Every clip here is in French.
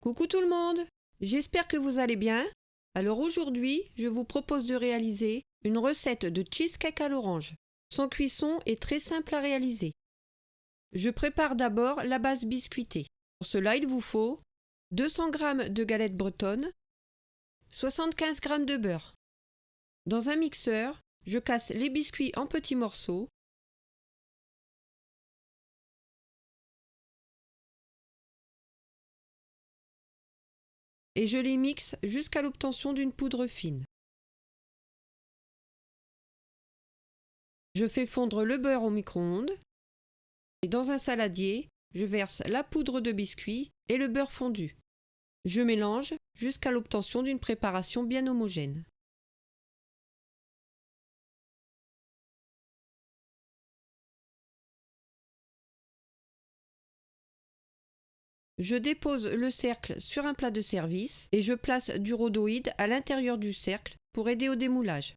Coucou tout le monde, j'espère que vous allez bien. Alors aujourd'hui, je vous propose de réaliser une recette de cheesecake à l'orange. Son cuisson est très simple à réaliser. Je prépare d'abord la base biscuitée. Pour cela, il vous faut 200 g de galettes bretonnes, 75 g de beurre. Dans un mixeur, je casse les biscuits en petits morceaux. Et je les mixe jusqu'à l'obtention d'une poudre fine. Je fais fondre le beurre au micro-ondes et dans un saladier, je verse la poudre de biscuit et le beurre fondu. Je mélange jusqu'à l'obtention d'une préparation bien homogène. Je dépose le cercle sur un plat de service et je place du rhodoïde à l'intérieur du cercle pour aider au démoulage.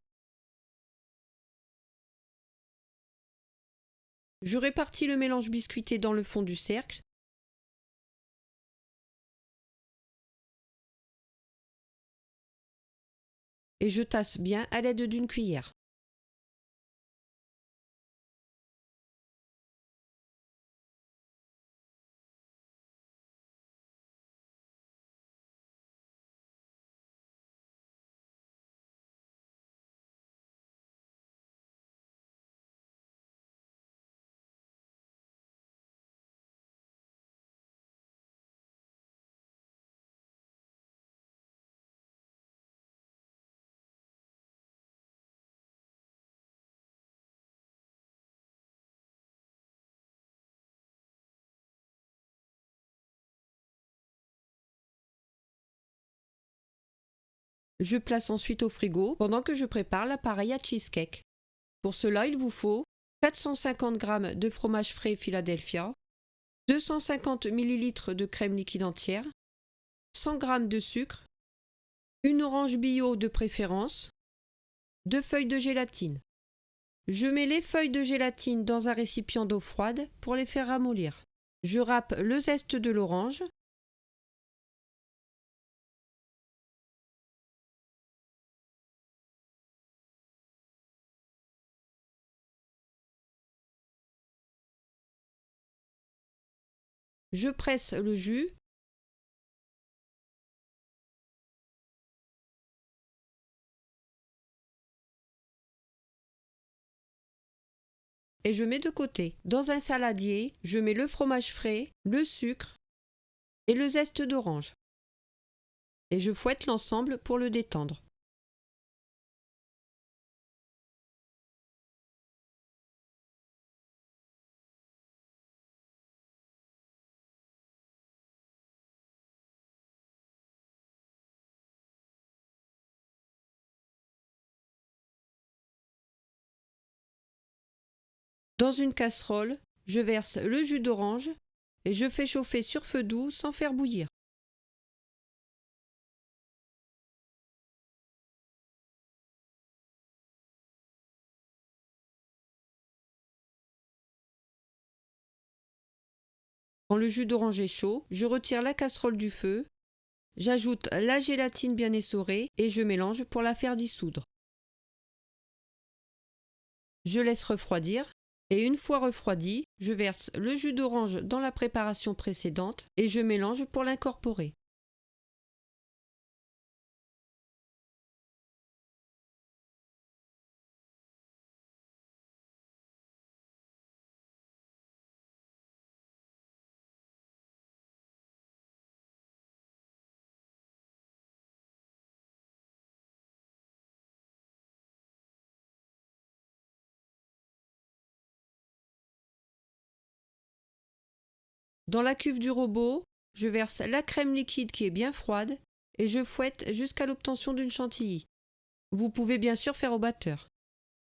Je répartis le mélange biscuité dans le fond du cercle et je tasse bien à l'aide d'une cuillère. Je place ensuite au frigo pendant que je prépare l'appareil à cheesecake. Pour cela, il vous faut 450 g de fromage frais Philadelphia, 250 ml de crème liquide entière, 100 g de sucre, une orange bio de préférence, 2 feuilles de gélatine. Je mets les feuilles de gélatine dans un récipient d'eau froide pour les faire ramollir. Je râpe le zeste de l'orange. Je presse le jus. Et je mets de côté. Dans un saladier, je mets le fromage frais, le sucre et le zeste d'orange. Et je fouette l'ensemble pour le détendre. Dans une casserole, je verse le jus d'orange et je fais chauffer sur feu doux sans faire bouillir. Quand le jus d'orange est chaud, je retire la casserole du feu, j'ajoute la gélatine bien essorée et je mélange pour la faire dissoudre. Je laisse refroidir et une fois refroidi, je verse le jus d'orange dans la préparation précédente et je mélange pour l'incorporer. Dans la cuve du robot, je verse la crème liquide qui est bien froide et je fouette jusqu'à l'obtention d'une chantilly. Vous pouvez bien sûr faire au batteur.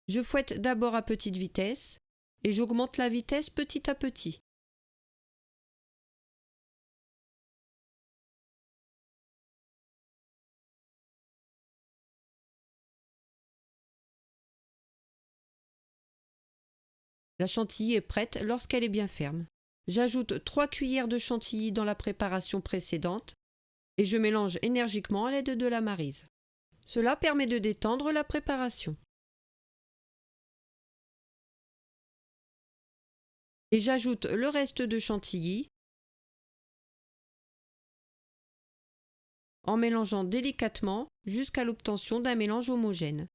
Je fouette d'abord à petite vitesse et j'augmente la vitesse petit à petit. La chantilly est prête lorsqu'elle est bien ferme. J'ajoute 3 cuillères de chantilly dans la préparation précédente et je mélange énergiquement à l'aide de la maryse. Cela permet de détendre la préparation. Et j'ajoute le reste de chantilly en mélangeant délicatement jusqu'à l'obtention d'un mélange homogène.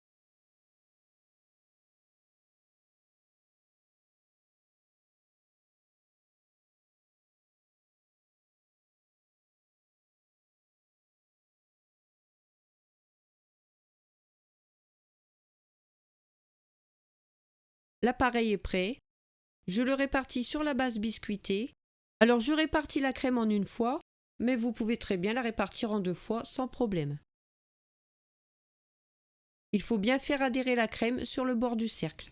L'appareil est prêt, je le répartis sur la base biscuitée. Alors je répartis la crème en une fois, mais vous pouvez très bien la répartir en 2 fois sans problème. Il faut bien faire adhérer la crème sur le bord du cercle.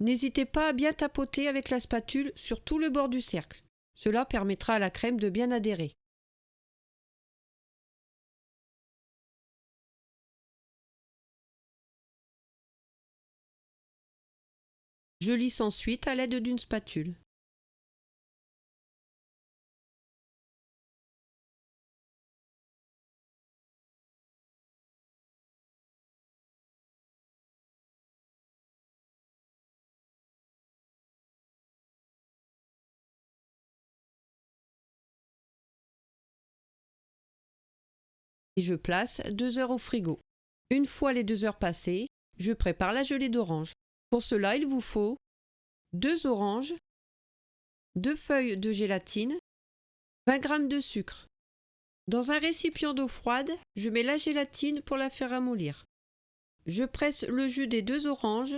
N'hésitez pas à bien tapoter avec la spatule sur tout le bord du cercle. Cela permettra à la crème de bien adhérer. Je lisse ensuite à l'aide d'une spatule. Et je place 2 heures au frigo. Une fois les 2 heures passées, je prépare la gelée d'orange. Pour cela, il vous faut 2 oranges, 2 feuilles de gélatine, 20 g de sucre. Dans un récipient d'eau froide, je mets la gélatine pour la faire ramollir. Je presse le jus des 2 oranges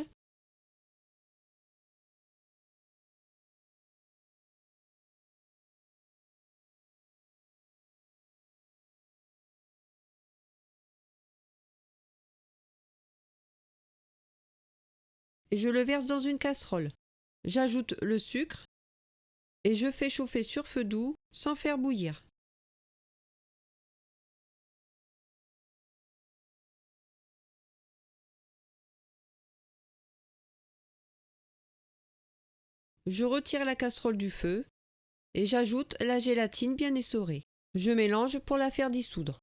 et je le verse dans une casserole. J'ajoute le sucre et je fais chauffer sur feu doux sans faire bouillir. Je retire la casserole du feu et j'ajoute la gélatine bien essorée. Je mélange pour la faire dissoudre.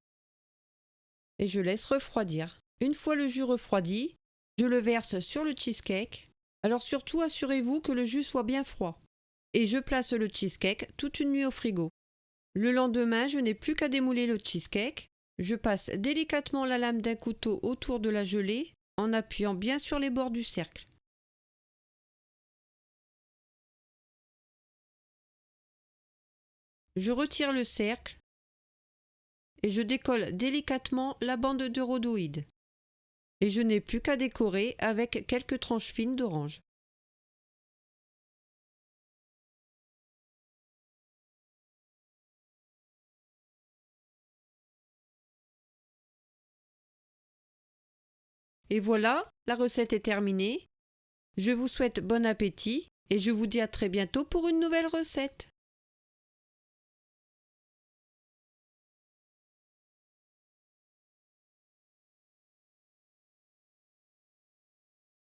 Et je laisse refroidir. Une fois le jus refroidi, je le verse sur le cheesecake. Alors surtout assurez-vous que le jus soit bien froid. Et je place le cheesecake toute une nuit au frigo. Le lendemain, je n'ai plus qu'à démouler le cheesecake. Je passe délicatement la lame d'un couteau autour de la gelée en appuyant bien sur les bords du cercle. Je retire le cercle et je décolle délicatement la bande de rhodoïde. Et je n'ai plus qu'à décorer avec quelques tranches fines d'orange. Et voilà, la recette est terminée. Je vous souhaite bon appétit et je vous dis à très bientôt pour une nouvelle recette.